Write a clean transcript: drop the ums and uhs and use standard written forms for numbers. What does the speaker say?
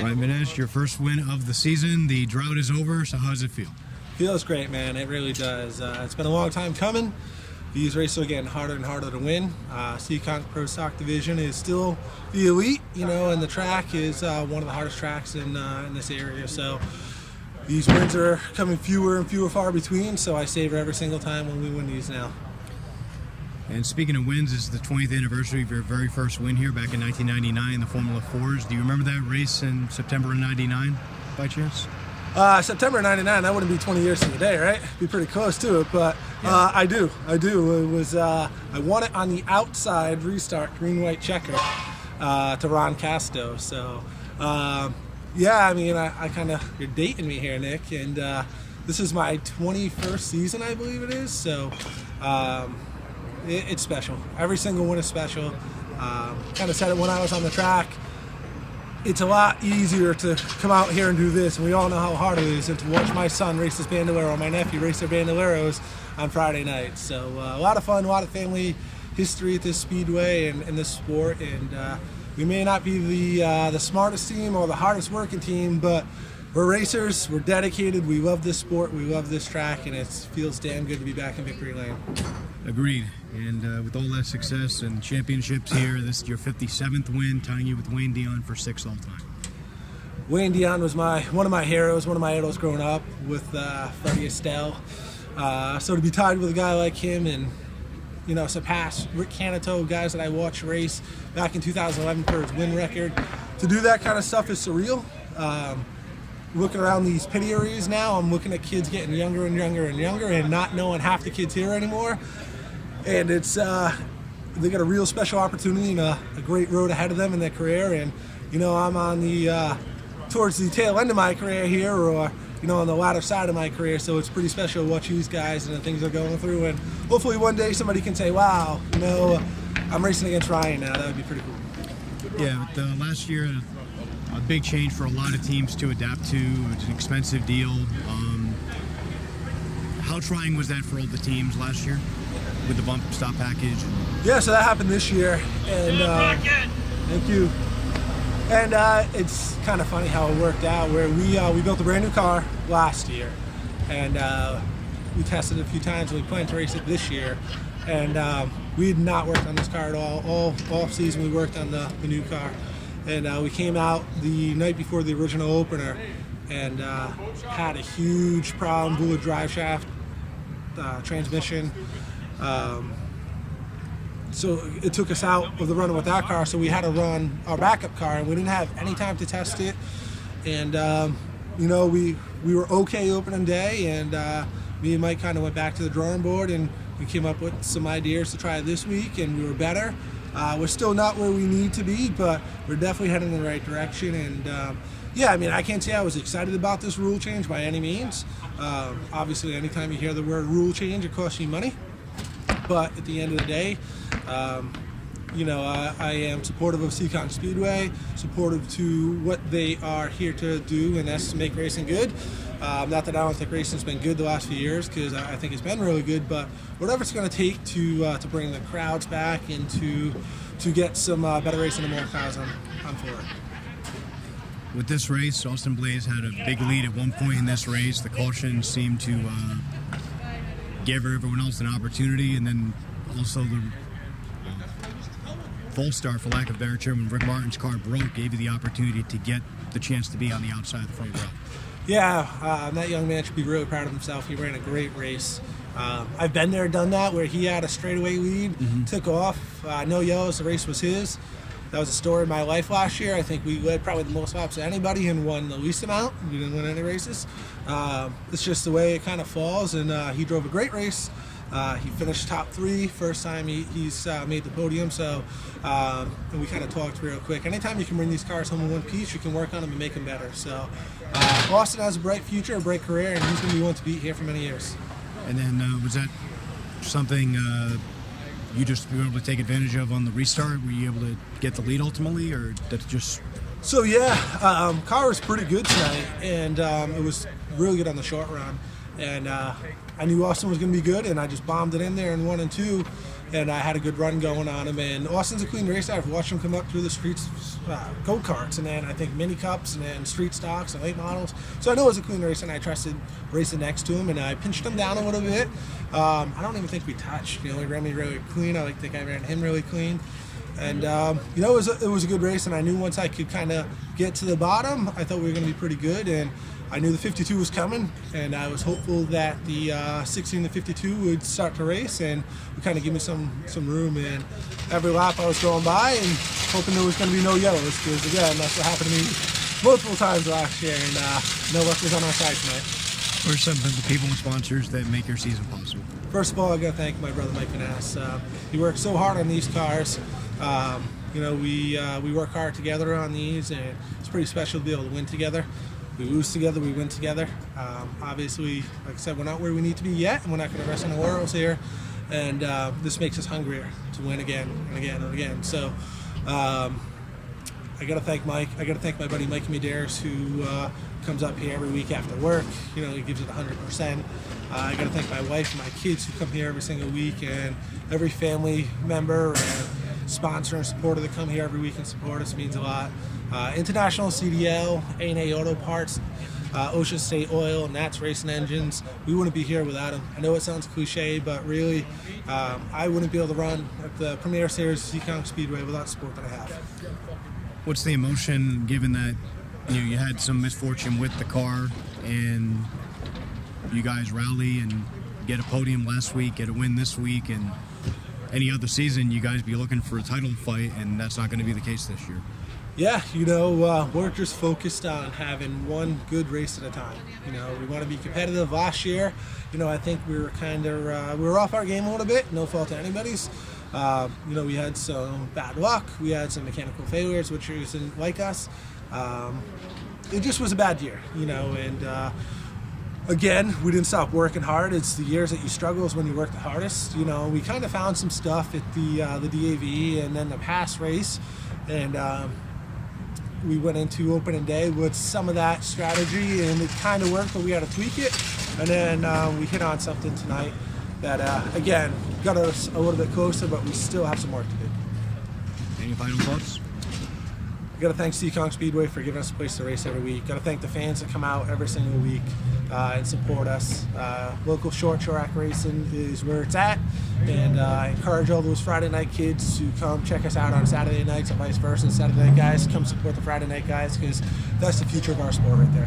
Right, Vanasse, your first win of the season. The drought is over, so how does it feel? Feels great, man. It really does. It's been a long time coming. These races are getting harder and harder to win. Seekonk Pro Stock Division is still the elite, and the track is one of the hardest tracks in this area. So these wins are coming fewer and fewer far between, so I savor every single time when we win these now. And speaking of wins, this is the 20th anniversary of your very first win here back in 1999, the Formula 4s. Do you remember that race in September of 99 by chance? September 99, that wouldn't be 20 years to the day, right? Be pretty close to it, but I do. It was, I won it on the outside restart, green-white checker, to Ron Casto. So, yeah, I mean, I kind of, you're dating me here, Nick, and this is my 21st season, I believe it is, so it's special. Every single one is special. Kind of said it when I was on the track. It's a lot easier to come out here and do this, and we all know how hard it is, and to watch my son race his bandolero, my nephew race their bandoleros on Friday nights. So a lot of fun, a lot of family history at this speedway and this sport, and we may not be the smartest team or the hardest working team, but we're racers, we're dedicated, we love this sport, we love this track, and it feels damn good to be back in victory lane. Agreed. And with all that success and championships here, this is your 57th win, tying you with Wayne Dion for 6th all-time. Wayne Dion was one of my heroes, one of my idols growing up with Freddie Estelle. So to be tied with a guy like him and surpass Rick Canito, guys that I watched race back in 2011 for his win record, to do that kind of stuff is surreal. Looking around these pit areas now, I'm looking at kids getting younger and younger and younger and not knowing half the kids here anymore. And it's they got a real special opportunity and a great road ahead of them in their career. And I'm on the towards the tail end of my career here, or on the latter side of my career. So it's pretty special to watch these guys and the things they're going through. And hopefully one day somebody can say, "Wow, I'm racing against Ryan now." That would be pretty cool. Yeah, but last year, a big change for a lot of teams to adapt to. It's an expensive deal. How trying was that for all the teams last year with the bump stop package? Yeah, so that happened this year, and thank you. And it's kind of funny how it worked out, where we built a brand new car last year, and we tested it a few times, and we planned to race it this year. And we had not worked on this car at all off season. We worked on the new car. And we came out the night before the original opener and had a huge problem, bullet drive shaft, transmission. So it took us out of the running with that car, so we had to run our backup car, and we didn't have any time to test it. And, we were okay opening day, and me and Mike kind of went back to the drawing board, and we came up with some ideas to try this week, and we were better. We're still not where we need to be, but we're definitely heading in the right direction. And yeah, I mean, I can't say I was excited about this rule change by any means. Obviously, anytime you hear the word rule change, it costs you money. But at the end of the day, I am supportive of Seekonk Speedway, supportive to what they are here to do, and that's to make racing good. Not that I don't think racing's been good the last few years, because I think it's been really good, but whatever it's going to take to bring the crowds back and to get some better racing and more cars, I'm for it. With this race, Austin Blaze had a big lead at one point in this race. The caution seemed to give everyone else an opportunity, and then also the full start, for lack of a better term, when Rick Martin's car broke, gave you the opportunity to get the chance to be on the outside of the front row. Yeah, that young man should be really proud of himself. He ran a great race. I've been there, done that, where he had a straightaway lead, took off, no yellows, the race was his. That was a story of my life last year. I think we led probably the most laps of anybody and won the least amount. We didn't win any races. It's just the way it kind of falls, and he drove a great race. He finished top 3, first time he's made the podium, so and we kind of talked real quick. Anytime you can bring these cars home in one piece, you can work on them and make them better. So Austin has a bright future, a bright career, and he's going to be one to beat here for many years. And then was that something you just were able to take advantage of on the restart? Were you able to get the lead ultimately, or that just... So yeah, car was pretty good tonight, and it was really good on the short run. And I knew Austin was going to be good, and I just bombed it in there in 1 and 2. and I had a good run going on him. And Austin's a clean racer. I've watched him come up through the streets, go-karts, and then I think mini cups, and then street stocks and late models. So I know he's a clean racer, and I trusted racing next to him, and I pinched him down a little bit. I don't even think we touched. He ran me really clean. I think I ran him really clean. And, it was a good race, and I knew once I could kind of get to the bottom, I thought we were going to be pretty good. And I knew the 52 was coming, and I was hopeful that the 16 to 52 would start to race and would kind of give me some room. And every lap I was going by and hoping there was going to be no yellows, because again, that's what happened to me multiple times last year, and no luck was on our side tonight. What are some of the people and sponsors that make your season possible? First of all, I got to thank my brother Mike Vanasse. He worked so hard on these cars. We work hard together on these, and it's pretty special to be able to win together. We lose together, we win together. Obviously, like I said, we're not where we need to be yet, and we're not going to rest on the laurels here. And this makes us hungrier to win again and again and again. So I got to thank Mike. I got to thank my buddy Mike Medeiros, who comes up here every week after work. He gives it 100%. I got to thank my wife and my kids who come here every single week, and every family member and sponsor and supporter that come here every week and support us means a lot. International CDL, A&A Auto Parts, Ocean State Oil, and Nats Racing Engines. We wouldn't be here without them. I know it sounds cliche, but really, I wouldn't be able to run at the Premier Series Seekonk Speedway without the support that I have. What's the emotion, given that you had some misfortune with the car, and you guys rally and get a podium last week, get a win this week, and any other season you guys be looking for a title fight, and that's not going to be the case this year? Yeah, we're just focused on having one good race at a time. We want to be competitive. Last year, I think we were we were off our game a little bit. No fault to anybody's. We had some bad luck. We had some mechanical failures, which isn't like us. It just was a bad year, and again, we didn't stop working hard. It's the years that you struggle is when you work the hardest. We kind of found some stuff at the DAV and then the past race, and we went into opening day with some of that strategy, and it kind of worked, but we had to tweak it. And then we hit on something tonight that, again, got us a little bit closer, but we still have some work to do. Any final thoughts? I got to thank Seekonk Speedway for giving us a place to race every week. Got to thank the fans that come out every single week and support us. Local short track racing is where it's at, and I encourage all those Friday night kids to come check us out on Saturday nights and vice versa. Saturday night guys, come support the Friday night guys, because that's the future of our sport right there.